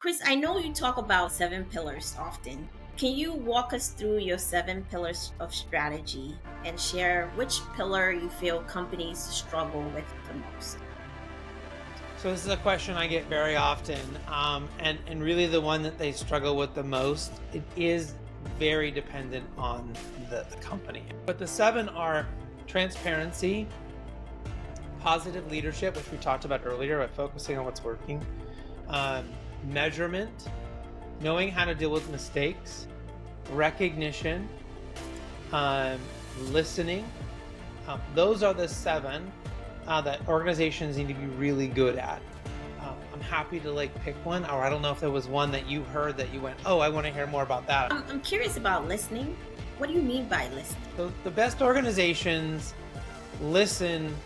Chris, I know you talk about seven pillars often. Can you walk us through your seven pillars of strategy and share which pillar you feel companies struggle with the most? So this is a question I get very often, and really the one that they struggle with the most. It is very dependent on the company, but the seven are transparency, positive leadership, which we talked about earlier, by focusing on what's working, measurement, knowing how to deal with mistakes, recognition, um, listening. Those are the seven that organizations need to be really good at. I'm happy to pick one, or I don't know if there was one that you heard that you went, oh, I want to hear more about that. I'm curious about listening. What do you mean by listening? So the best organizations listen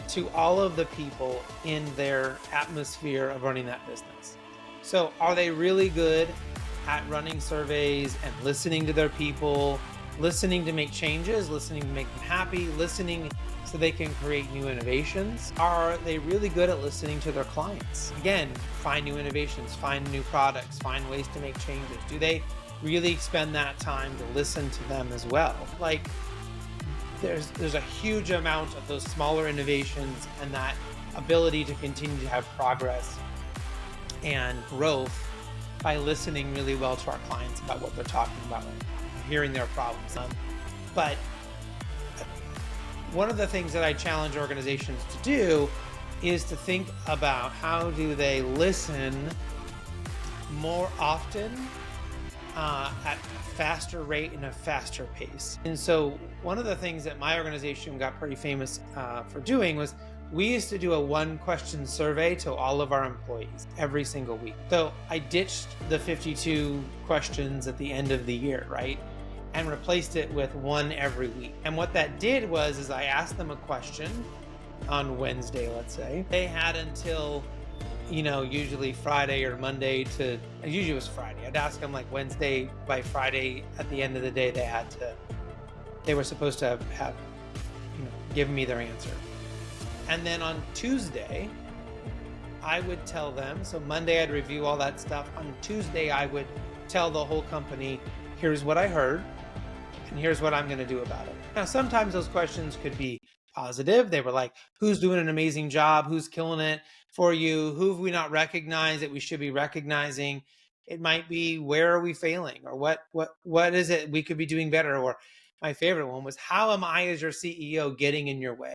to all of the people in their atmosphere of running that business. So are they really good at running surveys and listening to their people, listening to make changes, listening to make them happy, listening so they can create new innovations? Are they really good at listening to their clients? Again, find new innovations, find new products, find ways to make changes. Do they really spend that time to listen to them as well? There's a huge amount of those smaller innovations and that ability to continue to have progress and growth by listening really well to our clients about what they're talking about, hearing their problems. But one of the things that I challenge organizations to do is to think about how do they listen more often at a faster rate and a faster pace. And so one of the things that my organization got pretty famous for doing was we used to do a one question survey to all of our employees every single week. So I ditched the 52 questions at the end of the year, right? And replaced it with one every week. And what that did was is I asked them a question on Wednesday, let's say. They had until usually Friday or Monday usually it was Friday. I'd ask them like Wednesday, by Friday at the end of the day, they were supposed to have given me their answer. And then on Tuesday, I would tell them, so Monday I'd review all that stuff. On Tuesday, I would tell the whole company, here's what I heard, and here's what I'm going to do about it. Now, sometimes those questions could be positive. They were like, who's doing an amazing job? Who's killing it for you? Who have we not recognized that we should be recognizing? It might be, where are we failing? Or what is it we could be doing better? Or my favorite one was, how am I as your CEO getting in your way?